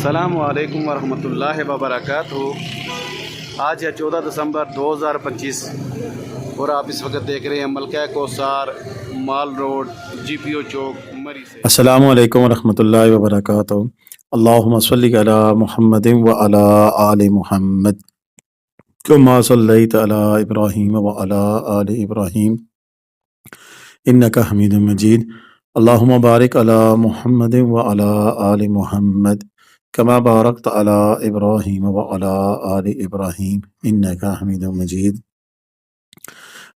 السلام علیکم ورحمۃ اللہ وبرکاتہ۔ آج ہے 14 دسمبر 2025 اور آپ اس وقت دیکھ رہے ہیں ملکہ کوثر مال روڈ جی پی او چوک مری سے۔ السلام علیکم ورحمۃ اللہ وبرکاتہ۔ اللہم صلی علی محمد وعلی آل محمد کما صلیت علی ابراہیم وعلی آل ابراہیم انک حمید مجید۔ اللہم بارک علی محمد وعلی آل محمد کما بارکت علی ابراہیم وعلی آل ابراہیم انک حمید مجید۔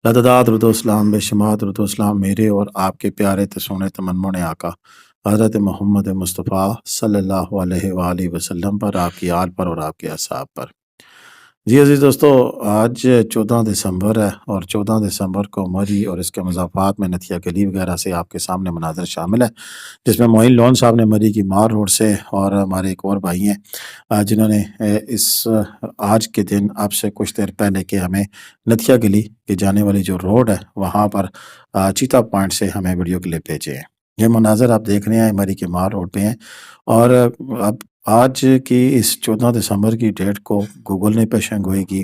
لداد رد و اسلام بے شمات رد و اسلام میرے اور آپ کے پیارے تسونے تمنمون آقا حضرت محمد مصطفیٰ صلی اللہ علیہ وآلہ وسلم پر، آپ کی آل پر اور آپ کے اصحاب پر۔ جی عزیز دوستو، آج 14 دسمبر ہے اور 14 دسمبر کو مری اور اس کے مضافات میں نتھیا گلی وغیرہ سے آپ کے سامنے مناظر شامل ہے، جس میں معین لون صاحب نے مری کی مار روڈ سے اور ہمارے ایک اور بھائی ہیں جنہوں نے اس آج کے دن اب سے کچھ دیر پہلے کہ ہمیں نتھیا گلی کے جانے والی جو روڈ ہے وہاں پر چیتا پوائنٹ سے ہمیں ویڈیو کلپ بھیجے ہیں۔ یہ مناظر آپ دیکھ رہے ہیں مری کے مار روڈ پہ ہیں، اور اب آج کی اس 14 دسمبر کی ڈیٹ کو گوگل نے پیشن گوئی کی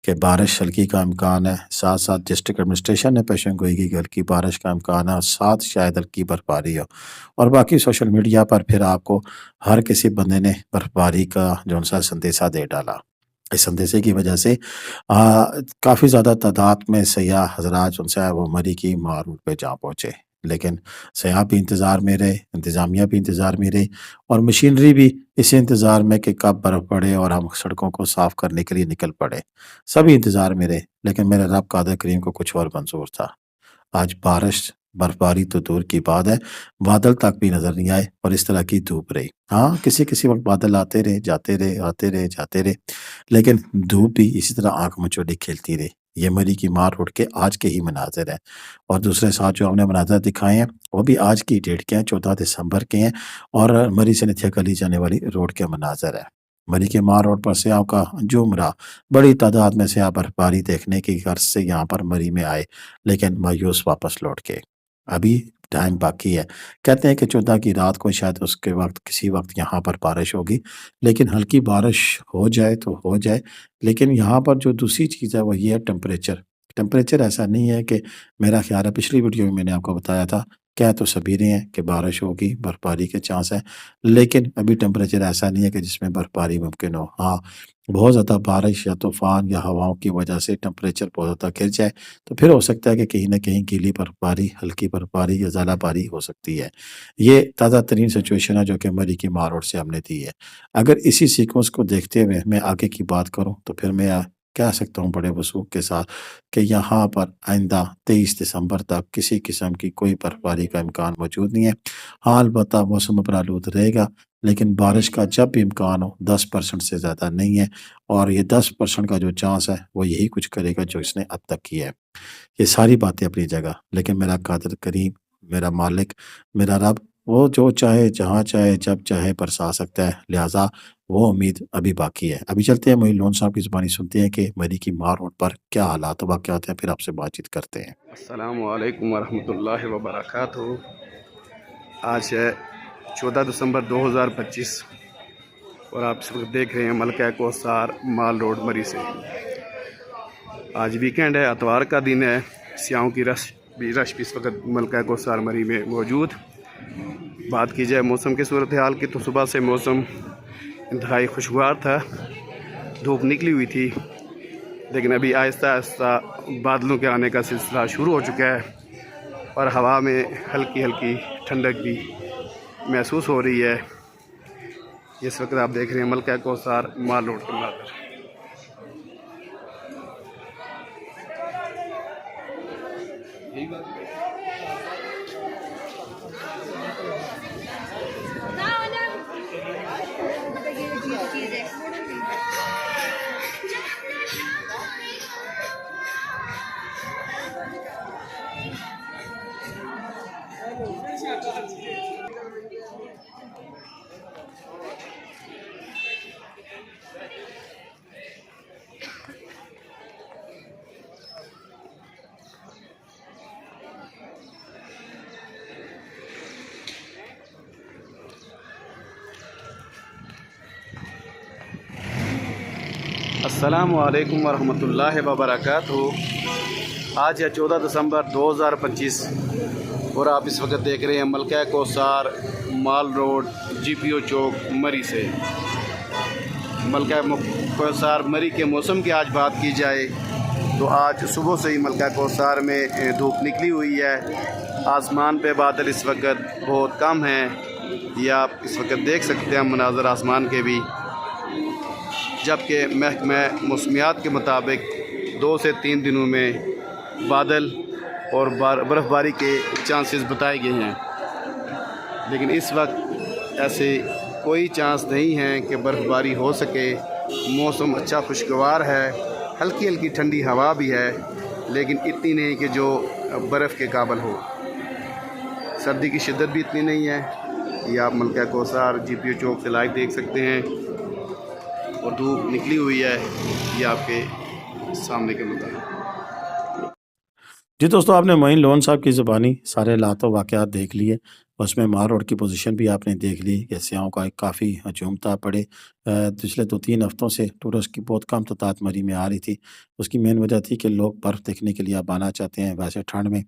کہ بارش ہلکی کا امکان ہے، ساتھ ساتھ ڈسٹرکٹ ایڈمنسٹریشن نے پیشن گوئی کی کہ ہلکی بارش کا امکان ہے اور ساتھ شاید ہلکی برفباری ہو، اور باقی سوشل میڈیا پر پھر آپ کو ہر کسی بندے نے برفباری کا جو سا سندیسہ دے ڈالا۔ اس سندیسے کی وجہ سے کافی زیادہ تعداد میں سیاح حضرات جو ہے وہ مری کی مار روڈ پہ جا پہنچے، لیکن سیاح بھی انتظار میں رہے، انتظامیہ بھی انتظار میں رہی، اور مشینری بھی اسی انتظار میں کہ کب برف پڑے اور ہم سڑکوں کو صاف کرنے کے لیے نکل پڑے، سبھی انتظار میں رہے، لیکن میرے رب قادر کریم کو کچھ اور منظور تھا۔ آج بارش برفباری تو دور کی بات ہے، بادل تک بھی نظر نہیں آئے اور اس طرح کی دھوپ رہی۔ ہاں کسی وقت بادل آتے رہے جاتے رہے آتے رہے جاتے رہے، لیکن دھوپ بھی اسی طرح آنکھ مچولی کھیلتی رہی۔ یہ مری کی مار روڈ کے آج کے ہی مناظر ہیں، اور دوسرے ساتھ جو ہم نے مناظر دکھائے ہیں وہ بھی آج کی ڈیٹ کے ہیں، 14 دسمبر کے ہیں، اور مری سے نتھیا گلی جانے والی روڈ کے مناظر ہے۔ مری کے مار روڈ پر سیاحوں کا ہجوم رہا، بڑی تعداد میں سیاح برفباری دیکھنے کی غرض سے یہاں پر مری میں آئے، لیکن مایوس واپس لوٹ کے۔ ابھی ٹائم باقی ہے، کہتے ہیں کہ 14 کی رات کو شاید اس کے وقت کسی وقت یہاں پر بارش ہوگی، لیکن ہلکی بارش ہو جائے تو ہو جائے، لیکن یہاں پر جو دوسری چیز ہے وہ یہ ہے ٹمپریچر ایسا نہیں ہے کہ میرا خیال ہے پچھلی ویڈیو میں نے آپ کو بتایا تھا کیا تو سبیریں ہیں کہ بارش ہوگی، برفباری کے چانس ہیں، لیکن ابھی ٹمپریچر ایسا نہیں ہے کہ جس میں برفباری ممکن ہو۔ ہاں بہت زیادہ بارش یا طوفان یا ہواؤں کی وجہ سے ٹمپریچر بہت زیادہ گر جائے تو پھر ہو سکتا ہے کہ کہیں نہ کہیں گیلی برفباری، ہلکی برفباری یا ژالہ باری ہو سکتی ہے۔ یہ تازہ ترین سچویشن ہے جو کہ مری کی مار روڈ سے ہم نے دی ہے۔ اگر اسی سیکوینس کو دیکھتے ہوئے میں آگے کی بات کروں تو پھر میں کہہ سکتا ہوں بڑے وثوق کے ساتھ کہ یہاں پر آئندہ 23 دسمبر تک کسی قسم کی کوئی برفباری کا امکان موجود نہیں ہے۔ ہاں البتہ موسم ابرآلود رہے گا، لیکن بارش کا جب بھی امکان ہو 10% سے زیادہ نہیں ہے، اور یہ 10% کا جو چانس ہے وہ یہی کچھ کرے گا جو اس نے اب تک کیا ہے۔ یہ ساری باتیں اپنی جگہ، لیکن میرا قادر کریم، میرا مالک، میرا رب وہ جو چاہے جہاں چاہے جب چاہے برسا سکتا ہے، لہٰذا وہ امید ابھی باقی ہے۔ ابھی چلتے ہیں معین لون صاحب کی زبانی سنتے ہیں کہ مری کی مار روڈ پر کیا حالات و واقعات ہیں، پھر آپ سے بات چیت کرتے ہیں۔ السلام علیکم ورحمۃ اللہ وبرکاتہ۔ آج ہے 14 دسمبر 2025 اور آپ اس وقت دیکھ رہے ہیں ملکہ کوثر مال روڈ مری سے۔ آج ویکینڈ ہے، اتوار کا دن ہے، سیاحوں کی رش بھی اس وقت ملکہ کوثر مری میں موجود۔ بات کی جائے موسم کی صورتحال کی تو صبح سے موسم انتہائی خوشگوار تھا، دھوپ نکلی ہوئی تھی، لیکن ابھی آہستہ آہستہ بادلوں کے آنے کا سلسلہ شروع ہو چکا ہے اور ہوا میں ہلکی ہلکی ٹھنڈک بھی محسوس ہو رہی ہے۔ اس وقت آپ دیکھ رہے ہیں ملکہ کوثر مال روڈ کے مناظر۔ السلام علیکم ورحمۃ اللہ وبرکاتہ۔ آج ہے 14 دسمبر 2025 اور آپ اس وقت دیکھ رہے ہیں ملکہ کوثر مال روڈ جی پی او چوک مری سے۔ ملکہ کوثر مری کے موسم کی آج بات کی جائے تو آج صبح سے ہی ملکہ کوثر میں دھوپ نکلی ہوئی ہے۔ آسمان پہ بادل اس وقت بہت کم ہیں، یہ آپ اس وقت دیکھ سکتے ہیں مناظر آسمان کے بھی، جبکہ محکمہ موسمیات کے مطابق 2 سے 3 دنوں میں بادل اور برف باری کے چانسز بتائے گئے ہیں، لیکن اس وقت ایسے کوئی چانس نہیں ہیں کہ برف باری ہو سکے۔ موسم اچھا خوشگوار ہے، ہلکی ہلکی ٹھنڈی ہوا بھی ہے، لیکن اتنی نہیں کہ جو برف کے قابل ہو۔ سردی کی شدت بھی اتنی نہیں ہے۔ یہ آپ ملکہ کوثر جی پی او چوک سے لائیو دیکھ سکتے ہیں، اور دھوپ نکلی ہوئی ہے، یہ آپ کے سامنے کے مطابق۔ جی دوستو، آپ نے معین لون صاحب کی زبانی سارے حالات و واقعات دیکھ لیے، اس میں مال روڈ کی پوزیشن بھی آپ نے دیکھ لی کہ سیاحوں کا ایک کافی ہجوم تھا پڑے۔ پچھلے 2-3 ہفتوں سے ٹورسٹ کی بہت کم تعداد مری میں آ رہی تھی۔ اس کی مین وجہ تھی کہ لوگ برف دیکھنے کے لیے اب آنا چاہتے ہیں۔ ویسے ٹھنڈ میں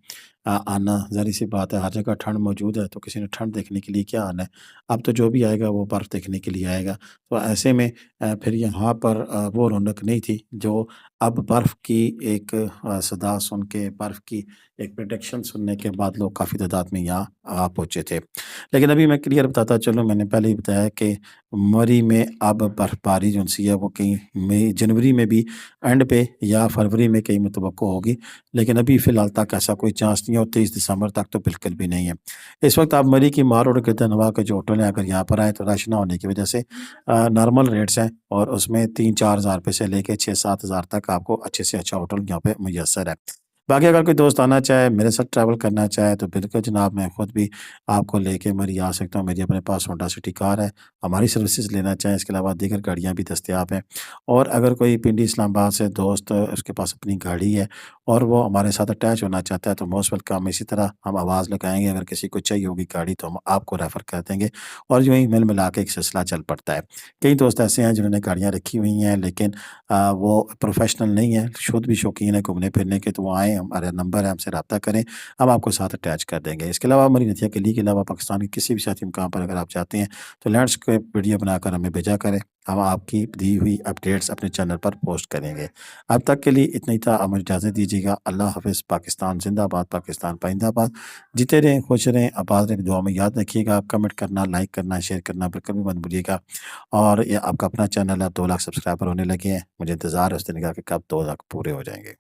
آنا ظاہر سی بات ہے، ہر جگہ ٹھنڈ موجود ہے، تو کسی نے ٹھنڈ دیکھنے کے لیے کیا آنا ہے؟ اب تو جو بھی آئے گا وہ برف دیکھنے کے لیے آئے گا۔ تو ایسے میں پھر یہاں پر وہ رونق نہیں تھی جو اب برف کی ایک صدا سن کے، برف کی ایک پریڈکشن سننے کے بعد لوگ کافی تعداد میں یہاں آ پہنچے تھے۔ لیکن ابھی میں کلیئر بتاتا چلوں، میں نے پہلے ہی بتایا کہ مری میں اب برف باری جو سی ہے وہ کہیں جنوری میں بھی اینڈ پہ یا فروری میں کہیں متوقع ہوگی، لیکن ابھی فی الحال تک ایسا کوئی چانس نہیں ہے، اور 23 دسمبر تک تو بالکل بھی نہیں ہے۔ اس وقت آپ مری کی مال روڈ کے نوا کے جو ہوٹل ہیں، اگر یہاں پر آئیں تو رش نہ ہونے کی وجہ سے نارمل ریٹس ہیں، اور اس میں 3-4 ہزار روپے سے لے کے 6-7 ہزار تک آپ کو اچھے سے اچھا ہوٹل یہاں پہ میسر ہے۔ باقی اگر کوئی دوست آنا چاہے، میرے ساتھ ٹریول کرنا چاہے، تو بالکل جناب میں خود بھی آپ کو لے کے مری آ سکتا ہوں۔ میری اپنے پاس ہونڈا سٹی کار ہے، ہماری سروسز لینا چاہیں، اس کے علاوہ دیگر گاڑیاں بھی دستیاب ہیں۔ اور اگر کوئی پنڈی اسلام آباد سے دوست اس کے پاس اپنی گاڑی ہے اور وہ ہمارے ساتھ اٹیچ ہونا چاہتا ہے تو موسٹ ویلکم۔ اسی طرح ہم آواز لگائیں گے، اگر کسی کو چاہیے ہوگی گاڑی تو ہم آپ کو ریفر کر دیں گے، اور یوں ہی مل ملا کے ایک سلسلہ چل پڑتا ہے۔ کئی دوست ایسے ہیں جنہوں نے گاڑیاں رکھی ہوئی ہیں لیکن وہ پروفیشنل نہیں ہیں، خود بھی شوقین ہیں گھومنے پھرنے کے، تو وہ آئیں، ہمارا نمبر ہے، ہم سے رابطہ کریں، ہم آپ کو ساتھ اٹیچ کر دیں گے۔ اس کے علاوہ مری نتھیا کلی کے علاوہ پاکستان کے کسی بھی ساتھی مقام پر اگر آپ چاہتے ہیں تو لینڈسکیپ ویڈیو بنا کر ہمیں بھیجا کریں، ہم آپ کی دی ہوئی اپڈیٹس اپنے چینل پر پوسٹ کریں گے۔ اب تک کے لیے اتنا ہی تھا، ہمیں اجازت دیجیے گا۔ اللہ حافظ۔ پاکستان زندہ باد، پاکستان پائندہ باد۔ جیتے رہیں، خوش رہیں، آباد رہیں، دعا میں یاد رکھیے گا۔ کمنٹ کرنا، لائک کرنا، شیئر کرنا بالکل بھی مت بھولیے گا۔ اور یہ آپ کا اپنا چینل ہے، 2 لاکھ سبسکرائبر ہونے لگے ہیں، مجھے انتظار ہے اس دن کا کہ کب 2 لاکھ پورے ہو جائیں گے۔